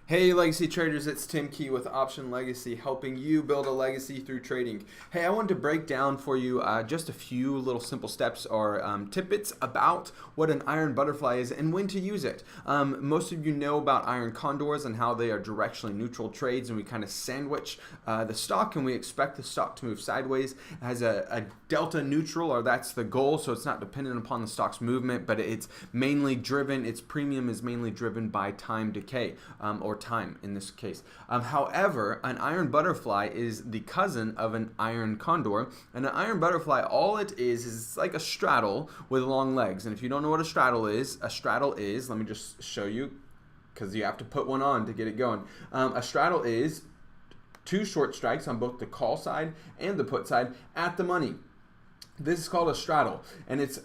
Hey Legacy Traders, it's Tim Key with Option Legacy, helping you build a legacy through trading. Hey, I wanted to break down for you just a few little simple steps or tidbits about what an iron butterfly is and when to use it. Most of you know about iron condors and how they are directionally neutral trades, and we kind of sandwich the stock and we expect the stock to move sideways. It has a delta neutral, or that's the goal, so it's not dependent upon the stock's movement, but its premium is mainly driven by time decay, or time in this case. However, an iron butterfly is the cousin of an iron condor, and an iron butterfly, all it is like a straddle with long legs. And if you don't know what a straddle is, let me just show you, because you have to put one on to get it going. A straddle is two short strikes on both the call side and the put side at the money. This is called a straddle, and it's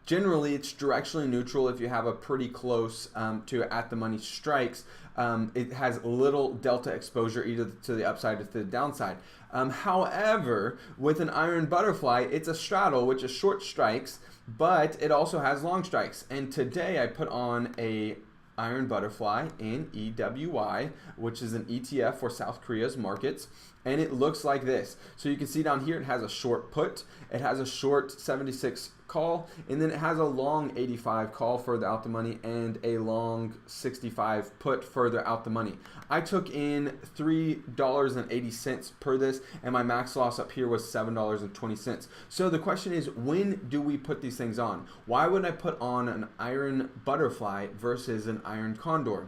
directionally neutral if you have a pretty close to at the money strikes. It has little delta exposure either to the upside or to the downside. However, with an iron butterfly, it's a straddle, which is short strikes, but it also has long strikes. And today I put on a iron butterfly in EWY, which is an ETF for South Korea's markets, and it looks like this. So you can see down here it has a short put, it has a short 76 call, and then it has a long 85 call further out the money and a long 65 put further out the money. I took in $3.80 per this, and my max loss up here was $7.20. So the question is, when do we put these things on? Why would I put on an iron butterfly versus an iron condor?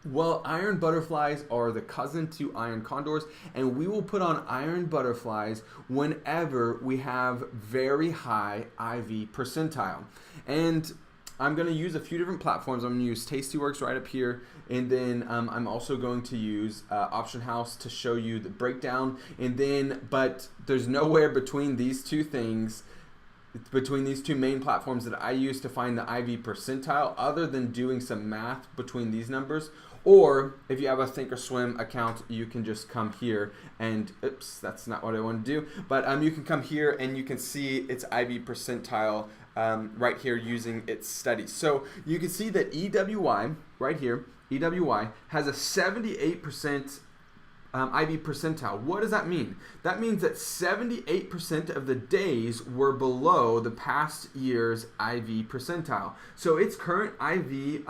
Well, iron butterflies are the cousin to iron condors, and we will put on iron butterflies whenever we have very high IV percentile. And I'm going to use a few different platforms. I'm going to use Tastyworks right up here, and then I'm also going to use Option House to show you the breakdown. But there's nowhere between these two things, between these two main platforms that I use to find the IV percentile, other than doing some math between these numbers. Or if you have a Thinkorswim account, you can just come here and, oops, that's not what I want to do. But you can come here and you can see its IV percentile right here using its studies. So you can see that EWY, right here, EWY has a 78% IV percentile. What does that mean? That means that 78% of the days were below the past year's IV percentile. So its current IV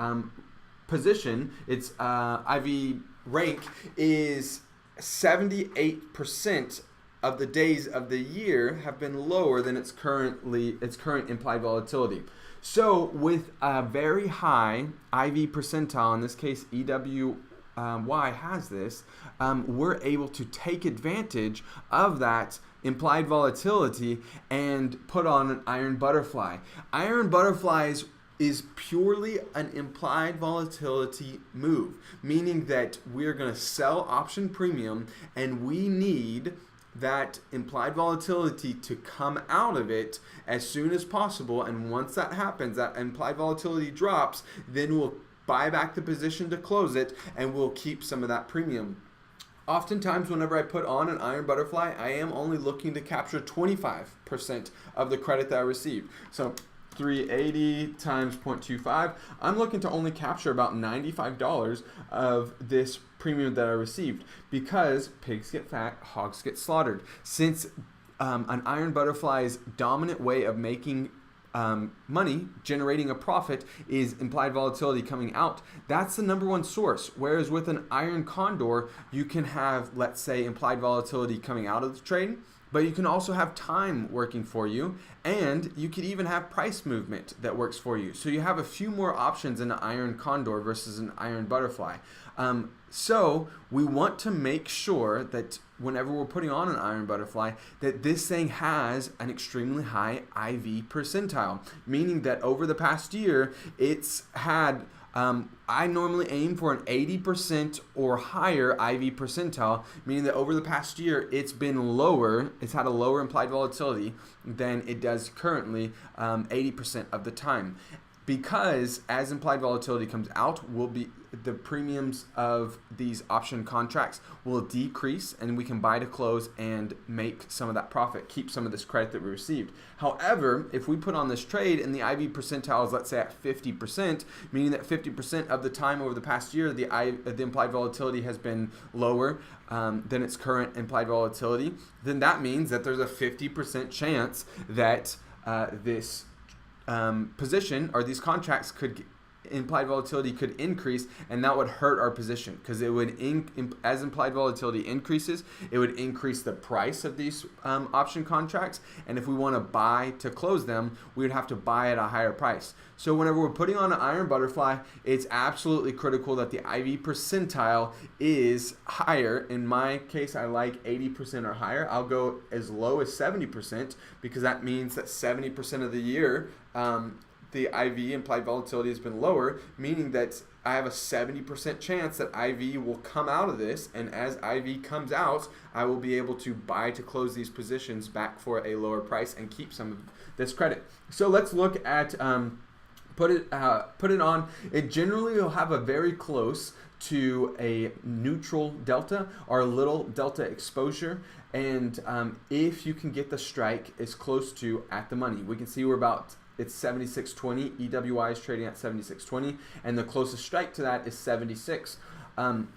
position, its IV rank is 78% of the days of the year have been lower than its current implied volatility. So with a very high IV percentile, in this case EWY has this, we're able to take advantage of that implied volatility and put on an iron butterfly. Iron butterflies is purely an implied volatility move, meaning that we're going to sell option premium, and we need that implied volatility to come out of it as soon as possible. And once that happens, that implied volatility drops, then we'll buy back the position to close it, and we'll keep some of that premium. Oftentimes, whenever I put on an iron butterfly, I am only looking to capture 25% of the credit that I received. So 380 times 0.25, I'm looking to only capture about $95 of this premium that I received, because pigs get fat, hogs get slaughtered. Since an iron butterfly's dominant way of making money, generating a profit, is implied volatility coming out, that's the number one source. Whereas with an iron condor, you can have, let's say, implied volatility coming out of the trade, but you can also have time working for you, and you could even have price movement that works for you. So you have a few more options in an iron condor versus an iron butterfly. So we want to make sure that whenever we're putting on an iron butterfly, that this thing has an extremely high IV percentile, meaning that over the past year, it's had, I normally aim for an 80% or higher IV percentile, meaning that over the past year, it's been lower, it's had a lower implied volatility than it does currently 80% of the time. Because as implied volatility comes out, the premiums of these option contracts will decrease, and we can buy to close and make some of that profit, keep some of this credit that we received. However, if we put on this trade and the IV percentile is, let's say, at 50%, meaning that 50% of the time over the past year, the implied volatility has been lower than its current implied volatility, then that means that there's a 50% chance that this position or these contracts implied volatility could increase, and that would hurt our position, because it would as implied volatility increases, it would increase the price of these option contracts, and if we want to buy to close them, we would have to buy at a higher price. So whenever we're putting on an iron butterfly, it's absolutely critical that the IV percentile is higher. In my case, I like 80% or higher. I'll go as low as 70%, because that means that 70% of the year the IV implied volatility has been lower, meaning that I have a 70% chance that IV will come out of this, and as IV comes out, I will be able to buy to close these positions back for a lower price and keep some of this credit. So let's look at put it on. It generally will have a very close to a neutral delta or a little delta exposure, and if you can get the strike as close to at the money, we can see it's 76.20. EWI is trading at 76.20, and the closest strike to that is 76.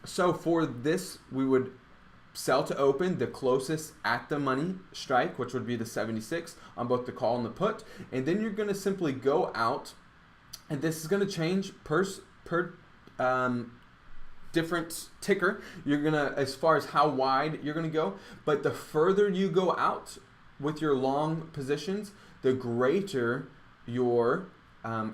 So for this, we would sell to open the closest at the money strike, which would be the 76 on both the call and the put, and then you're going to simply go out, and this is going to change per different ticker. You're gonna, as far as how wide you're gonna go, but the further you go out with your long positions, the greater your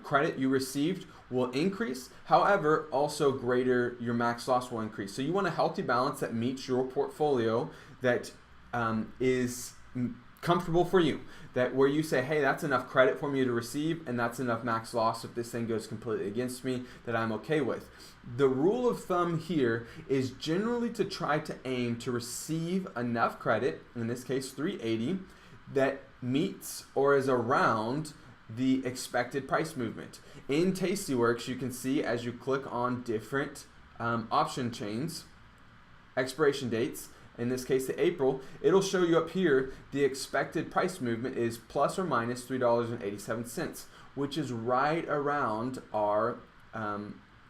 credit you received will increase. However, also greater your max loss will increase. So you want a healthy balance that meets your portfolio, that is comfortable for you, that where you say, hey, that's enough credit for me to receive, and that's enough max loss if this thing goes completely against me, that I'm okay with. The rule of thumb here is generally to try to aim to receive enough credit, in this case 380, that meets or is around the expected price movement. In Tastyworks, you can see as you click on different option chains, expiration dates, in this case the April, it'll show you up here the expected price movement is plus or minus $3.87, which is right around our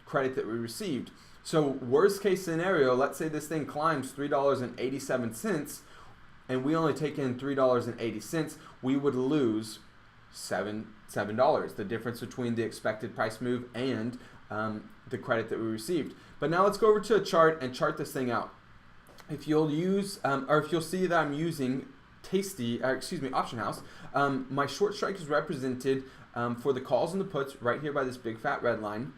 credit that we received. So worst case scenario, let's say this thing climbs $3.87 and we only take in $3.80, we would lose $7, the difference between the expected price move and the credit that we received. But now let's go over to a chart and chart this thing out. If you'll use, or if you'll see that I'm using Option House, my short strike is represented for the calls and the puts right here by this big fat red line,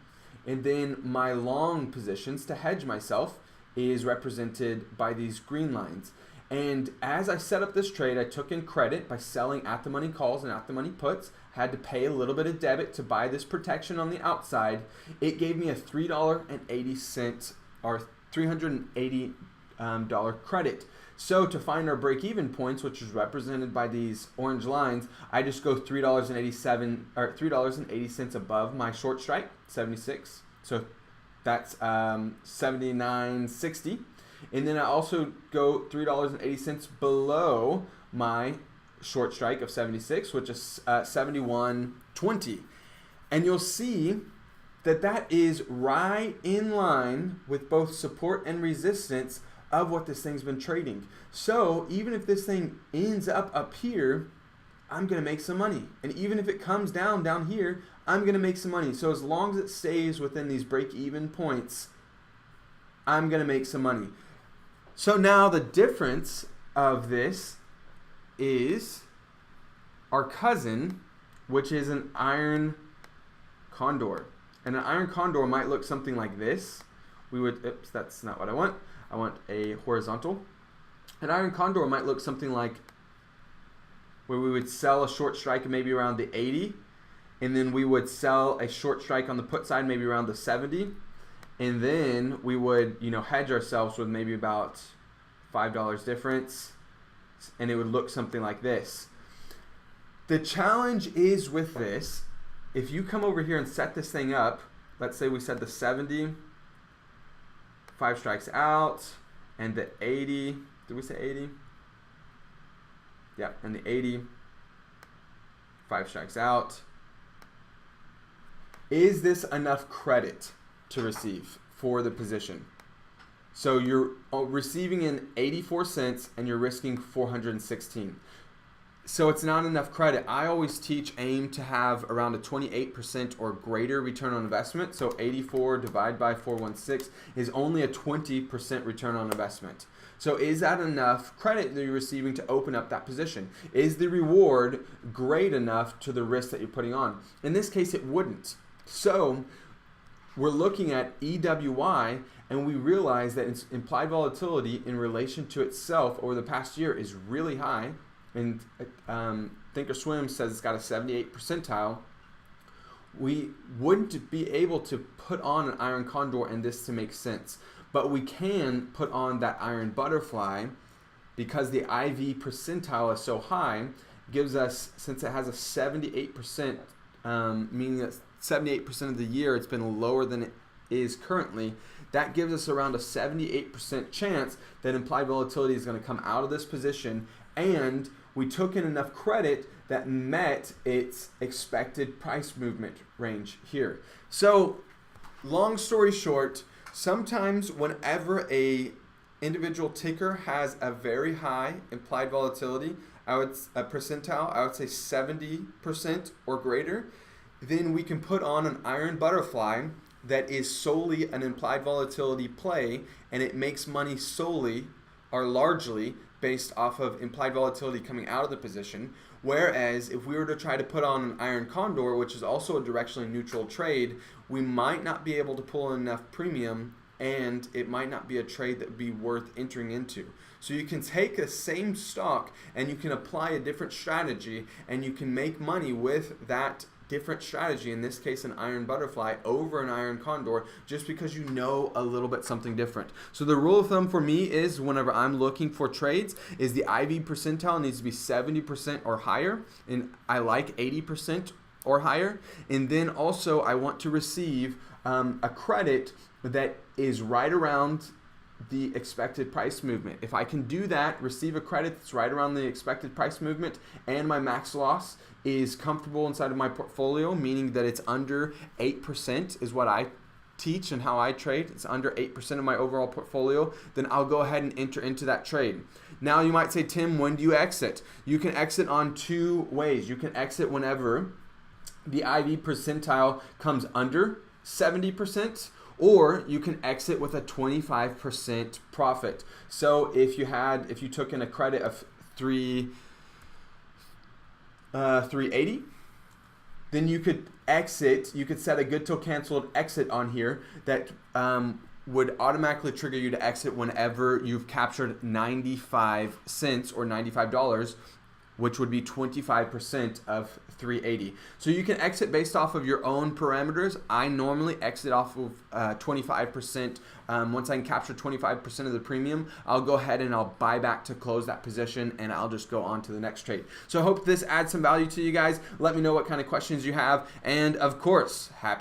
and then my long positions to hedge myself is represented by these green lines. And as I set up this trade, I took in credit by selling at the money calls and at the money puts. Had to pay a little bit of debit to buy this protection on the outside. It gave me a $3.80 or $380 credit. So to find our break-even points, which is represented by these orange lines, I just go $3.80 above my short strike, 76. So that's 79.60. And then I also go $3.80 below my short strike of 76, which is 71.20. And you'll see that that is right in line with both support and resistance of what this thing's been trading. So even if this thing ends up here, I'm going to make some money. And even if it comes down here, I'm going to make some money. So as long as it stays within these break-even points, I'm going to make some money. So now the difference of this is our cousin, which is an iron condor. And an iron condor might look something like this. Oops, that's not what I want. I want a horizontal. An iron condor might look something like where we would sell a short strike maybe around the 80, and then we would sell a short strike on the put side maybe around the 70, and then we would, hedge ourselves with maybe about $5 difference, and it would look something like this. The challenge is with this, if you come over here and set this thing up, let's say we set the 70 5 strikes out, and the 80, did we say 80? Yeah, and the 80, 5 strikes out. Is this enough credit to receive for the position? So you're receiving in 84 cents and you're risking 416. So it's not enough credit. I always teach aim to have around a 28% or greater return on investment. So 84 divided by 416 is only a 20% return on investment. So is that enough credit that you're receiving to open up that position? Is the reward great enough to the risk that you're putting on? In this case, it wouldn't. So we're looking at EWY, and we realize that implied volatility in relation to itself over the past year is really high. And Thinkorswim says it's got a 78 percentile. We wouldn't be able to put on an iron condor and this to make sense, but we can put on that iron butterfly because the IV percentile is so high. Gives us, since it has a 78%, meaning that 78% of the year it's been lower than it is currently, that gives us around a 78% chance that implied volatility is going to come out of this position, and we took in enough credit that met its expected price movement range here. So long story short, sometimes whenever a individual ticker has a very high implied volatility, a percentile, I would say 70% or greater, then we can put on an iron butterfly that is solely an implied volatility play, and it makes money solely or largely based off of implied volatility coming out of the position. Whereas if we were to try to put on an iron condor, which is also a directionally neutral trade, we might not be able to pull in enough premium, and it might not be a trade that would be worth entering into. So you can take the same stock and you can apply a different strategy, and you can make money with that different strategy, in this case an iron butterfly over an iron condor, just because you know a little bit something different. So the rule of thumb for me is, whenever I'm looking for trades, is the IV percentile needs to be 70% or higher, and I like 80% or higher. And then also I want to receive a credit that is right around the expected price movement. If I can do that, receive a credit that's right around the expected price movement, and my max loss is comfortable inside of my portfolio, meaning that it's under 8% is what I teach and how I trade. It's under 8% of my overall portfolio, then I'll go ahead and enter into that trade. Now you might say, Tim, when do you exit? You can exit on two ways. You can exit whenever the IV percentile comes under 70%, or you can exit with a 25% profit. So if you took in a credit of 380, then you could exit. You could set a good till canceled exit on here that would automatically trigger you to exit whenever you've captured 95 cents or $95, which would be 25% of 380. So you can exit based off of your own parameters. I normally exit off of 25%. Once I can capture 25% of the premium, I'll go ahead and I'll buy back to close that position, and I'll just go on to the next trade. So I hope this adds some value to you guys. Let me know what kind of questions you have, and of course, happy